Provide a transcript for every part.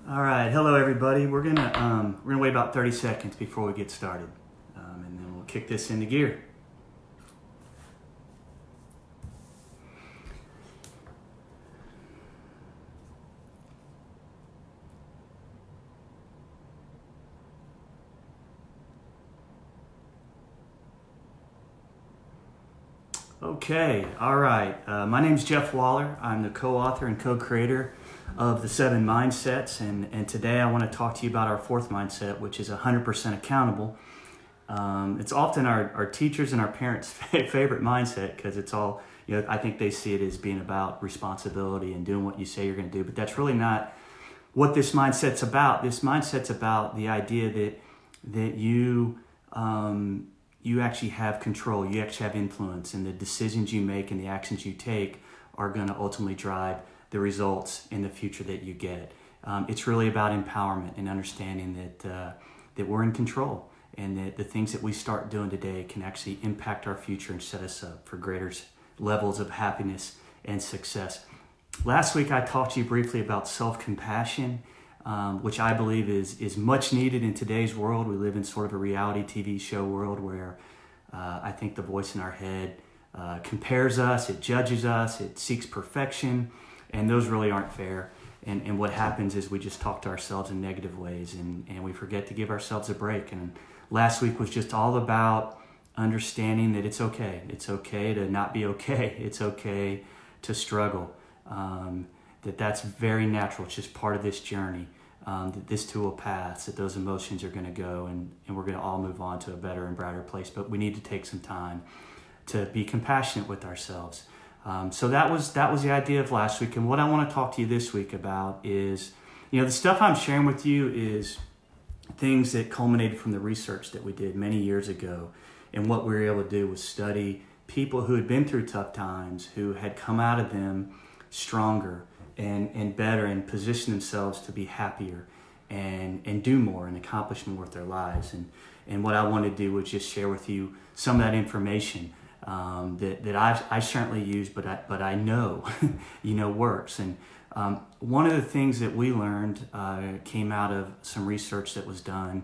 All right, hello everybody. We're gonna wait about 30 seconds before we get started, and then we'll kick this into gear. Okay, all right. My name's Jeff Waller. I'm the co-author and co-creator of the 7 Mindsets, and today I want to talk to you about our fourth mindset, which is 100% accountable. It's often our teachers and our parents' favorite mindset because it's all, I think they see it as being about responsibility and doing what you say you're going to do, but that's really not what this mindset's about. This mindset's about the idea that you actually have control, you actually have influence, and the decisions you make and the actions you take are going to ultimately drive the results in the future that you get. It's really about empowerment and understanding that we're in control, and that the things that we start doing today can actually impact our future and set us up for greater levels of happiness and success. Last week I talked to you briefly about self-compassion, which I believe is much needed in today's world. We live in sort of a reality TV show world where I think the voice in our head compares us, it judges us, it seeks perfection, and those really aren't fair. And what happens is we just talk to ourselves in negative ways, and we forget to give ourselves a break. And last week was just all about understanding that it's okay. It's okay to not be okay. It's okay to struggle. That's very natural. It's just part of this journey. That this too will pass, that those emotions are going to go, and we're going to all move on to a better and brighter place. But we need to take some time to be compassionate with ourselves. So that was the idea of last week. And what I want to talk to you this week about is, the stuff I'm sharing with you is things that culminated from the research that we did many years ago. And what we were able to do was study people who had been through tough times, who had come out of them stronger and better, and position themselves to be happier and do more and accomplish more with their lives. And what I wanted to do was just share with you some of that information that I certainly use, but I know works. And one of the things that we learned came out of some research that was done,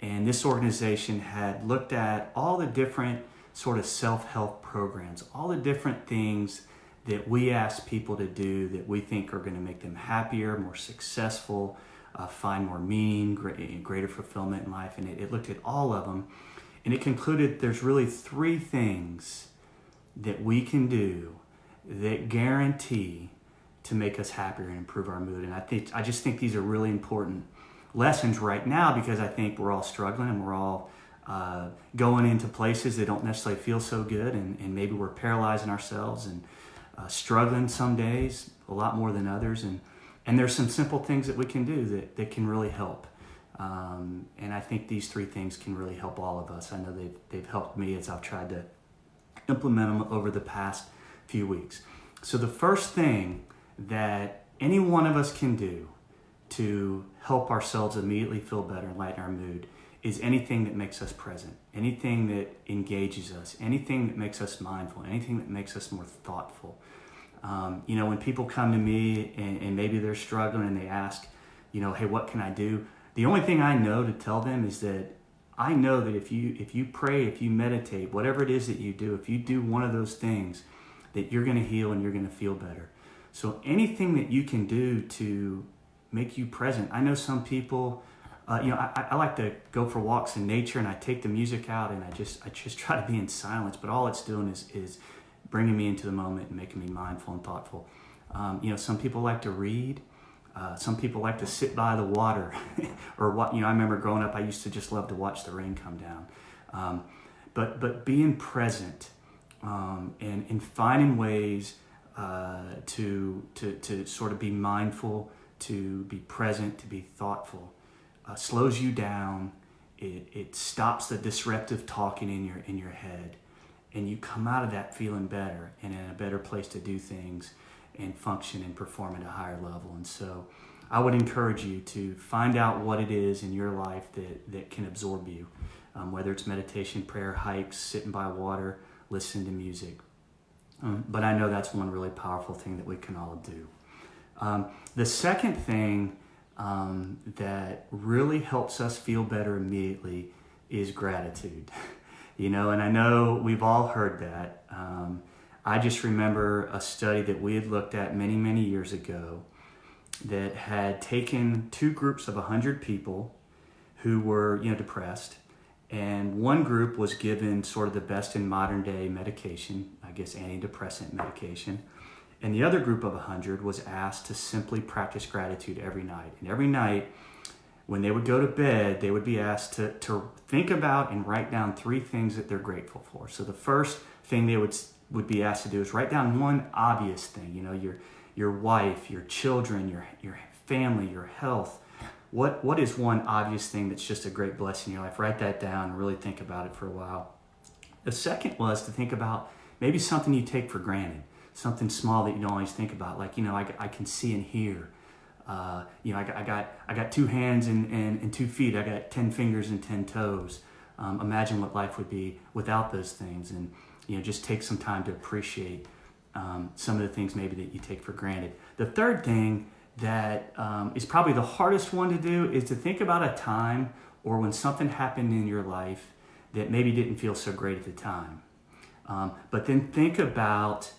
and this organization had looked at all the different sort of self-help programs, all the different things that we ask people to do that we think are going to make them happier, more successful, find more meaning, greater fulfillment in life. And it looked at all of them, and it concluded there's really 3 things that we can do that guarantee to make us happier and improve our mood. And I just think these are really important lessons right now, because I think we're all struggling, and we're all going into places that don't necessarily feel so good, and maybe we're paralyzing ourselves and struggling some days a lot more than others, and there's some simple things that we can do that can really help, and I think these 3 things can really help all of us. I know they've helped me as I've tried to implement them over the past few weeks. So the first thing that any one of us can do to help ourselves immediately feel better and lighten our mood is anything that makes us present, anything that engages us, anything that makes us mindful, anything that makes us more thoughtful. When people come to me and maybe they're struggling and they ask, hey, what can I do? The only thing I know to tell them is that I know that if you pray, if you meditate, whatever it is that you do, if you do one of those things, that you're going to heal and you're going to feel better. So anything that you can do to make you present. I know some people, I like to go for walks in nature, and I take the music out, and I just try to be in silence, but all it's doing is bringing me into the moment and making me mindful and thoughtful. Some people like to read. Some people like to sit by the water, or what. I remember growing up, I used to just love to watch the rain come down. But being present and finding ways to sort of be mindful, to be present, to be thoughtful, slows you down. It stops the disruptive talking in your head, and you come out of that feeling better and in a better place to do things and function and perform at a higher level. And so I would encourage you to find out what it is in your life that can absorb you, whether it's meditation, prayer, hikes, sitting by water, listening to music. But I know that's one really powerful thing that we can all do. The second thing that really helps us feel better immediately is gratitude. And I know we've all heard that. I just remember a study that we had looked at many, many years ago that had taken two groups of 100 people who were, depressed, and one group was given sort of the best in modern day medication, I guess antidepressant medication, and the other group of 100 was asked to simply practice gratitude every night. And every night, when they would go to bed, they would be asked to think about and write down three things that they're grateful for. So the first thing they would be asked to do is write down one obvious thing, your wife, your children, your family, your health. What is one obvious thing that's just a great blessing in your life? Write that down and really think about it for a while. The second was to think about maybe something you take for granted, something small that you don't always think about, like, I can see and hear. I got two hands and 2 feet. I got 10 fingers and 10 toes. Imagine what life would be without those things, and just take some time to appreciate some of the things maybe that you take for granted. The third thing that is probably the hardest one to do is to think about a time or when something happened in your life that maybe didn't feel so great at the time. But then think about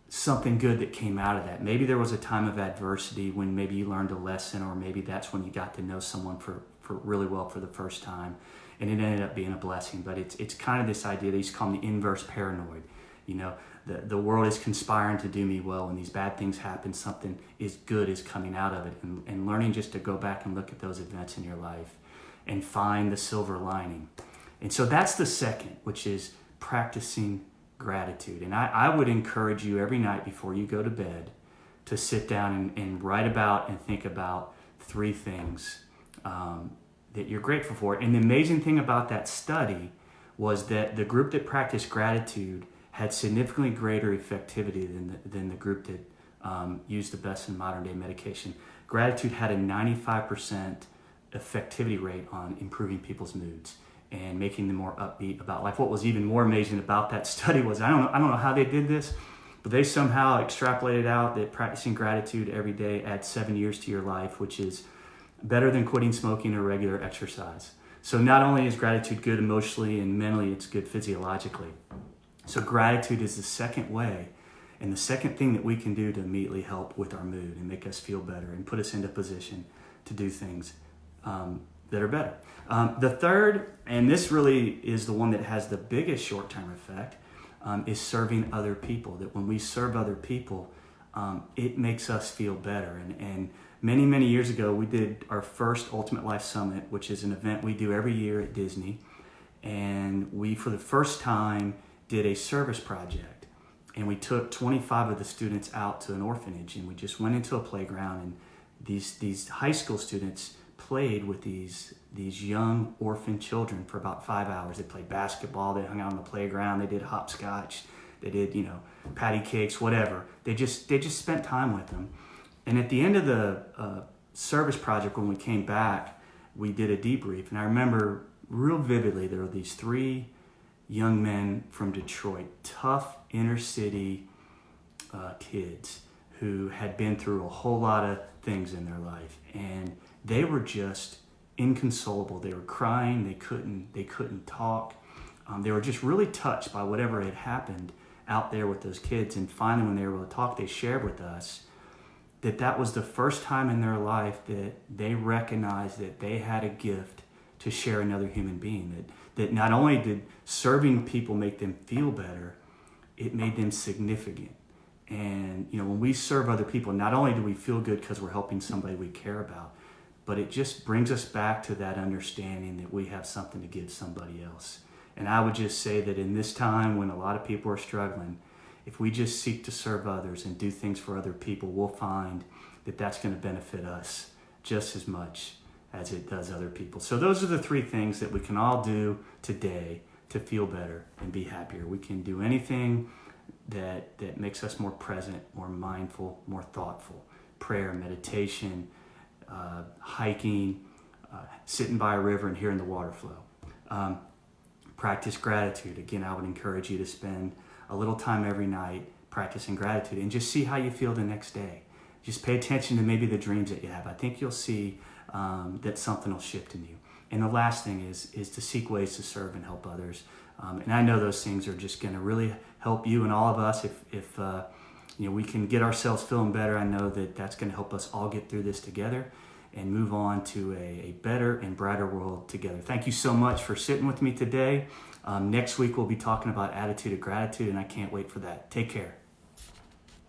something good that came out of that. Maybe there was a time of adversity when maybe you learned a lesson, or maybe that's when you got to know someone for really well for the first time, and it ended up being a blessing. But it's kind of this idea, they used to call them the inverse paranoid. The world is conspiring to do me well, and these bad things happen, something is good is coming out of it, and learning just to go back and look at those events in your life and find the silver lining. And so that's the second, which is practicing gratitude. And I would encourage you every night before you go to bed to sit down and write about and think about three things that you're grateful for. And the amazing thing about that study was that the group that practiced gratitude had significantly greater effectivity than the group that used the best in modern day medication. Gratitude had a 95% effectivity rate on improving people's moods and making them more upbeat about life. What was even more amazing about that study was, I don't know how they did this, but they somehow extrapolated out that practicing gratitude every day adds 7 years to your life, which is better than quitting smoking or regular exercise. So not only is gratitude good emotionally and mentally, it's good physiologically. So gratitude is the second way and the second thing that we can do to immediately help with our mood and make us feel better and put us into position to do things that are better. The third, and this really is the one that has the biggest short-term effect, is serving other people. That when we serve other people, it makes us feel better. And many, many years ago, we did our first Ultimate Life Summit, which is an event we do every year at Disney. And we, for the first time, did a service project. And we took 25 of the students out to an orphanage, and we just went into a playground, and these high school students played with these young orphan children for about 5 hours. They played basketball, they hung out on the playground, they did hopscotch, they did, patty cakes, whatever. They just spent time with them. And at the end of the service project, when we came back, we did a debrief. And I remember real vividly, there were these 3 young men from Detroit, tough inner city kids who had been through a whole lot of things in their life. And they were just inconsolable. They were crying. They couldn't talk. They were just really touched by whatever had happened out there with those kids. And finally, when they were able to talk, they shared with us that was the first time in their life that they recognized that they had a gift to share another human being. That not only did serving people make them feel better, it made them significant. And when we serve other people, not only do we feel good because we're helping somebody we care about, but it just brings us back to that understanding that we have something to give somebody else. And I would just say that in this time when a lot of people are struggling, if we just seek to serve others and do things for other people, we'll find that that's going to benefit us just as much as it does other people. So those are the 3 things that we can all do today to feel better and be happier. We can do anything that makes us more present, more mindful, more thoughtful. Prayer, meditation, hiking, sitting by a river and hearing the water flow. Practice gratitude. Again, I would encourage you to spend a little time every night practicing gratitude and just see how you feel the next day. Just pay attention to maybe the dreams that you have. I think you'll see that something will shift in you. And the last thing is to seek ways to serve and help others. And I know those things are just going to really help you and all of us. If we can get ourselves feeling better, I know that that's going to help us all get through this together and move on to a better and brighter world together. Thank you so much for sitting with me today. Next week, we'll be talking about attitude of gratitude, and I can't wait for that. Take care.